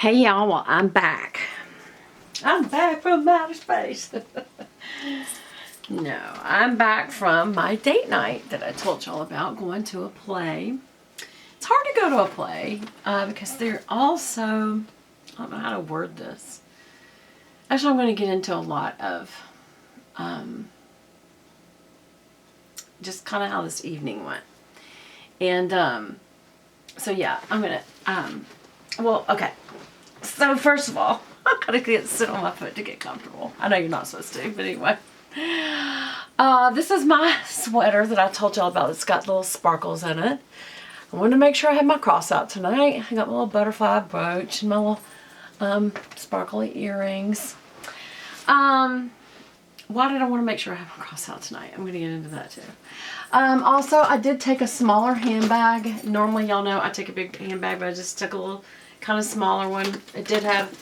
Hey y'all, well, I'm back. I'm back from outer space. No, I'm back from my date night that I told y'all about, going to a play. It's hard to go to a play because they're all so, I don't know how to word this. Actually, I'm going to get into a lot of just kind of how this evening went. And so yeah, I'm going to, well, okay. So first of all, I'm going to sit on my foot to get comfortable. I know you're not supposed to, but anyway. This is my sweater that I told y'all about. It's got little sparkles in it. I wanted to make sure I had my cross out tonight. I got my little butterfly brooch and my little sparkly earrings. Why did I want to make sure I have my cross out tonight? I'm going to get into that too. Also, I did take a smaller handbag. Normally, y'all know I take a big handbag, but I just took a little kind of smaller one. It did have,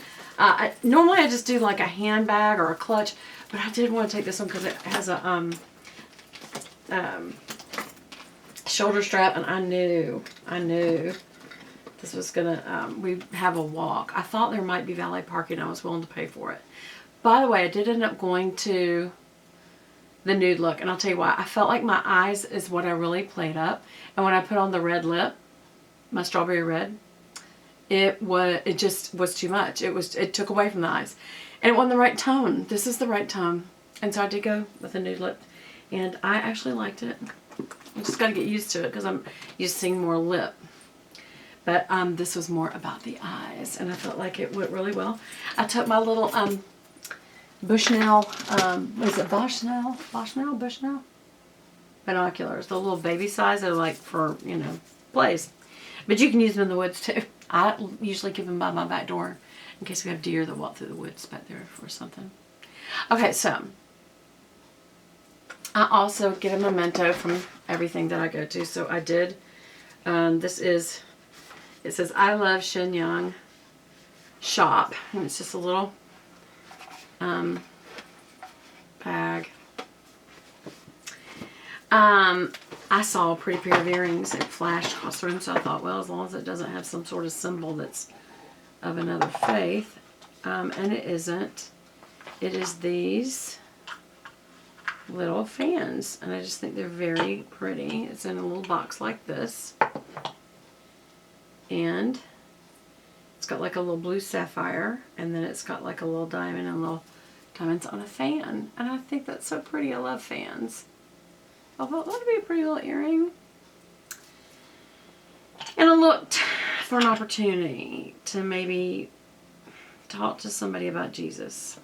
normally I just do like a handbag or a clutch, but I did want to take this one because it has a shoulder strap, and I knew this was gonna, we have a walk. I thought there might be valet parking. I was willing to pay for it. By the way, I did end up going to the nude look, and I'll tell you why. I felt like my eyes is what I really played up, and when I put on the red lip, my strawberry red, it just was too much. It took away from the eyes, and it wasn't the right tone. This is the right tone, and so I did go with a nude lip, and I actually liked it. I just got to get used to it because I'm used to seeing more lip. But this was more about the eyes, and I felt like it went really well. I took my little Bushnell, what is it, Bushnell? Binoculars, the little baby size. They're like for, plays. But you can use them in the woods too. I usually keep them by my back door in case we have deer that walk through the woods back there or something. Okay, so I also get a memento from everything that I go to. So I did, it says, I love Shenyang shop. And it's just a little bag. I saw a pretty pair of earrings. It flashed across the room, so I thought, well, as long as it doesn't have some sort of symbol that's of another faith, and it isn't. It is these little fans, and I just think they're very pretty. It's in a little box like this, and it's got like a little blue sapphire, and then it's got like a little diamond and little diamonds on a fan, and I think that's so pretty. I love fans. I thought that would be a pretty little earring. And I looked for an opportunity to maybe talk to somebody about Jesus.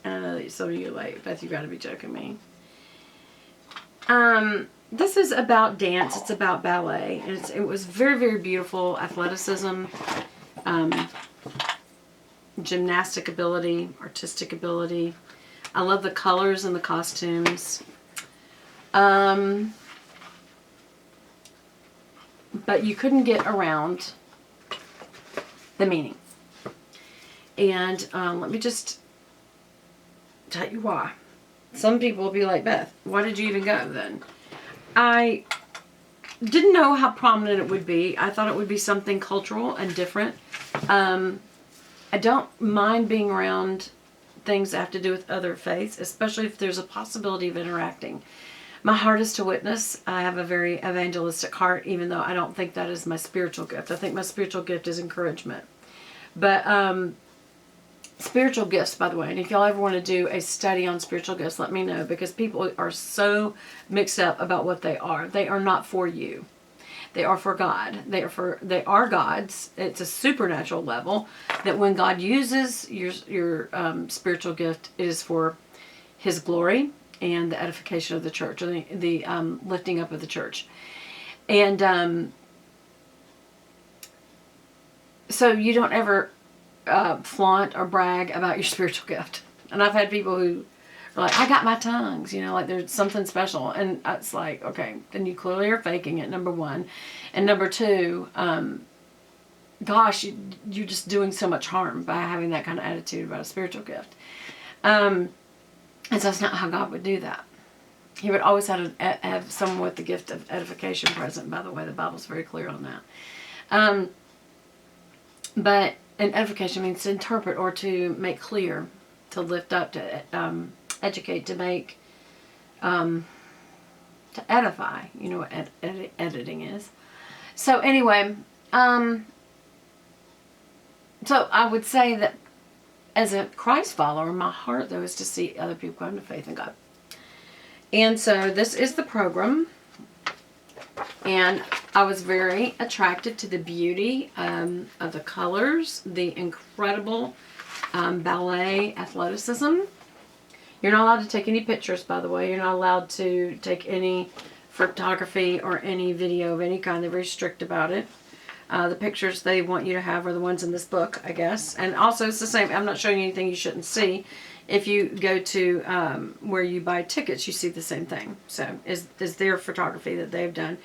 And I know that some of you are like, Beth, you gotta be joking me. This is about dance. It's about ballet. And it was very, very beautiful. Athleticism, gymnastic ability, artistic ability. I love the colors and the costumes. But you couldn't get around the meaning. And let me just tell you why. Some people will be like, Beth, why did you even go then? I didn't know how prominent it would be. I thought it would be something cultural and different. I don't mind being around things that have to do with other faiths, especially if there's a possibility of interacting. My heart is to witness. I have a very evangelistic heart, even though I don't think that is my spiritual gift. I think my spiritual gift is encouragement. But spiritual gifts, by the way, and if y'all ever want to do a study on spiritual gifts, let me know, because people are so mixed up about what they are. They are not for you. They are for God. They are God's. It's a supernatural level that when God uses your spiritual gift, it is for His glory and the edification of the church, or the lifting up of the church. And so you don't ever flaunt or brag about your spiritual gift. And I've had people who are like, I got my tongues, like there's something special. And it's like, okay, then you clearly are faking it, number one. And number two, gosh, you're just doing so much harm by having that kind of attitude about a spiritual gift. And so that's not how God would do that. He would always have someone with the gift of edification present. By the way, the Bible's very clear on that. But and edification means to interpret or to make clear, to lift up, to educate, to make, to edify. You know what editing is. So anyway, so I would say that as a Christ follower, my heart, though, is to see other people come to faith in God. And so this is the program. And I was very attracted to the beauty of the colors, the incredible ballet athleticism. You're not allowed to take any pictures, by the way. You're not allowed to take any photography or any video of any kind. They're very strict about it. The pictures they want you to have are the ones in this book, I guess. And also it's the same. I'm not showing you anything you shouldn't see. If you go to where you buy tickets, you see the same thing. So is their photography that they've done.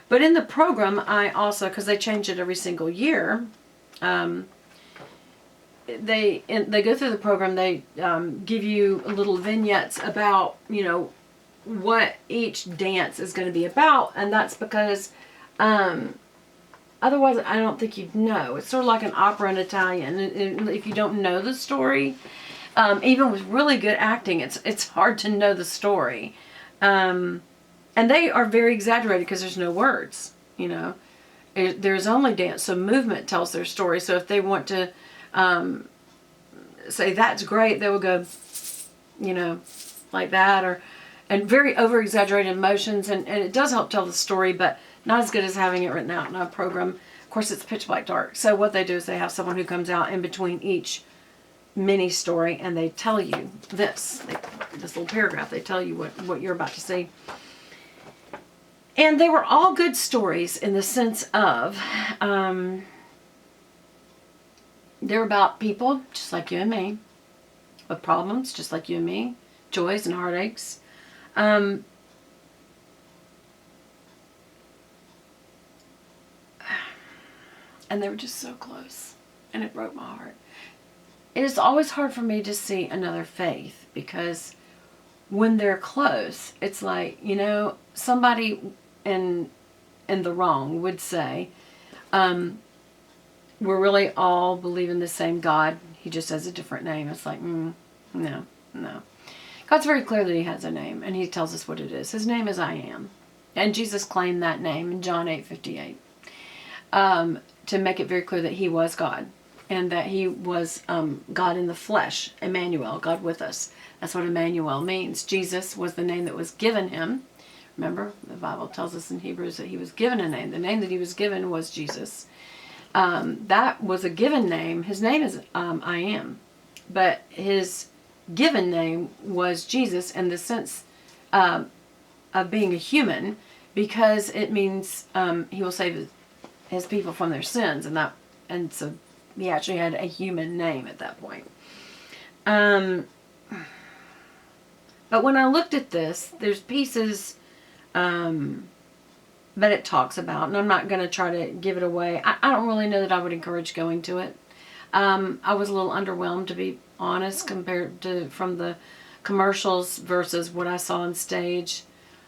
But in the program, I also, because they change it every single year, they go through the program. They give you little vignettes about, you know, what each dance is going to be about, and that's because otherwise I don't think you'd know. It's sort of like an opera in Italian. If you don't know the story, even with really good acting, it's hard to know the story. And they are very exaggerated because there's no words, you know. There's only dance, so movement tells their story. So if they want to say that's great, they will go, you know, like that, and very over-exaggerated emotions, and it does help tell the story, but not as good as having it written out in a program. Of course, it's pitch black dark. So what they do is they have someone who comes out in between each mini story, and they tell you this little paragraph. They tell you what you're about to see. And they were all good stories in the sense of they're about people just like you and me, with problems just like you and me, joys and heartaches. And they were just so close, and it broke my heart. It is always hard for me to see another faith, because when they're close, it's like, you know, somebody in the wrong would say, we're really all believing the same God. He just has a different name. It's like, no. God's very clear that he has a name, and he tells us what it is. His name is I Am. And Jesus claimed that name in John 8:58 to make it very clear that he was God, and that he was God in the flesh, Emmanuel, God with us. That's what Emmanuel means. Jesus was the name that was given him. Remember, the Bible tells us in Hebrews that he was given a name. The name that he was given was Jesus. That was a given name. His name is I Am. But his given name was Jesus in the sense of being a human, because it means he will save his people from their sins, and so he actually had a human name at that point. But when I looked at this, there's pieces that it talks about, and I'm not going to try to give it away. I don't really know that I would encourage going to it. I was a little underwhelmed, to be honest, compared to from the commercials versus what I saw on stage.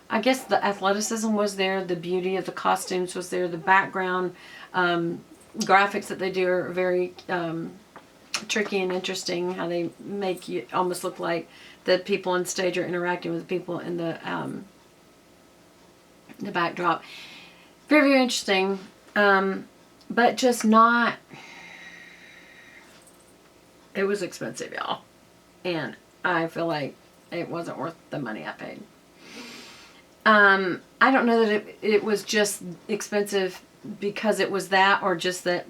I guess the athleticism was there, the beauty of the costumes was there, the background graphics that they do are very tricky and interesting. How they make you almost look like the people on stage are interacting with the people in the backdrop. Very, very interesting, but just not. It was expensive, y'all, and I feel like it wasn't worth the money I paid. I don't know that it was just expensive because it was that, or just that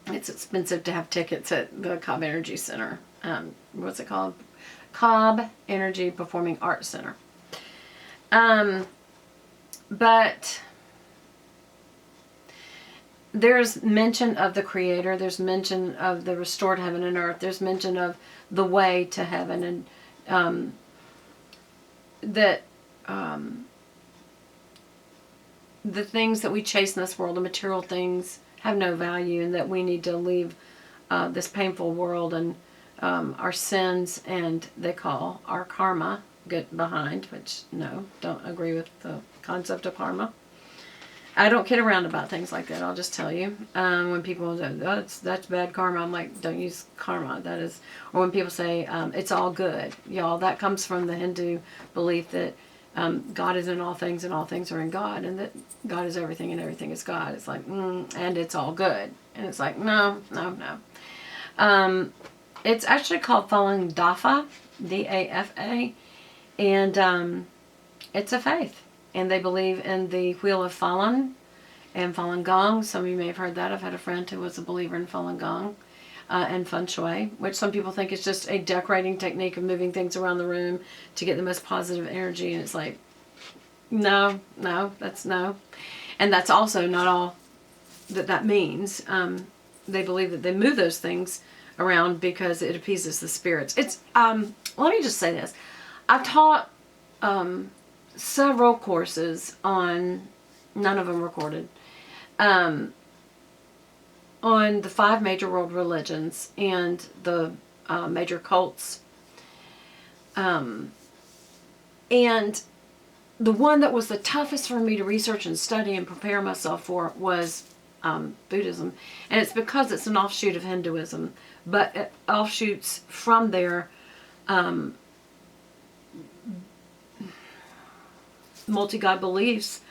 it's expensive to have tickets at the Cobb Energy Center. What's it called? Cobb Energy Performing Arts Center. But there's mention of the Creator. There's mention of the restored heaven and earth. There's mention of the way to heaven, and that the things that we chase in this world, the material things, have no value, and that we need to leave this painful world and our sins, and they call our karma, get behind, which no, don't agree with the concept of karma. I don't kid around about things like that. I'll just tell you. When people say, oh, that's bad karma, I'm like, don't use karma. That is, or when people say, it's all good. Y'all, that comes from the Hindu belief that God is in all things and all things are in God, and that God is everything and everything is God. It's like, and it's all good. And it's like, no, no, no. It's actually called Falun Dafa, D-A-F-A, and it's a faith. And they believe in the Wheel of Falun and Falun Gong. Some of you may have heard that. I've had a friend who was a believer in Falun Gong and Feng Shui, which some people think is just a decorating technique of moving things around the room to get the most positive energy. And it's like, no, that's no. And that's also not all that means. They believe that they move those things around because it appeases the spirits. It's, let me just say this. I've taught several courses on, none of them recorded, on the 5 major world religions and the major cults. And the one that was the toughest for me to research and study and prepare myself for was Buddhism. And it's because it's an offshoot of Hinduism, but it offshoots from their multi-god beliefs.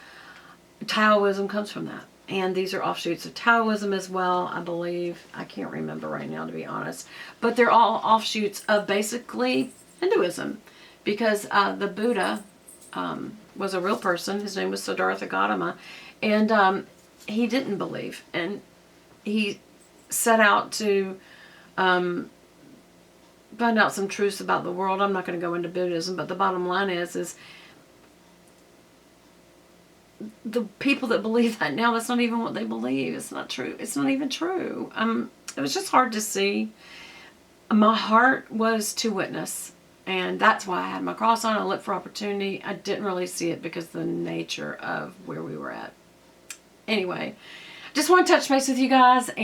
Taoism comes from that. And these are offshoots of Taoism as well, I believe. I can't remember right now, to be honest. But they're all offshoots of basically Hinduism. Because the Buddha was a real person. His name was Siddhartha Gautama. And he didn't believe. And he set out to find out some truths about the world. I'm not going to go into Buddhism, but the bottom line is the people that believe that now, that's not even what they believe. It's not true. It's not even true. It was just hard to see. My heart was to witness, and that's why I had my cross on. I looked for opportunity. I didn't really see it because of the nature of where we were at. Anyway, just want to touch base with you guys.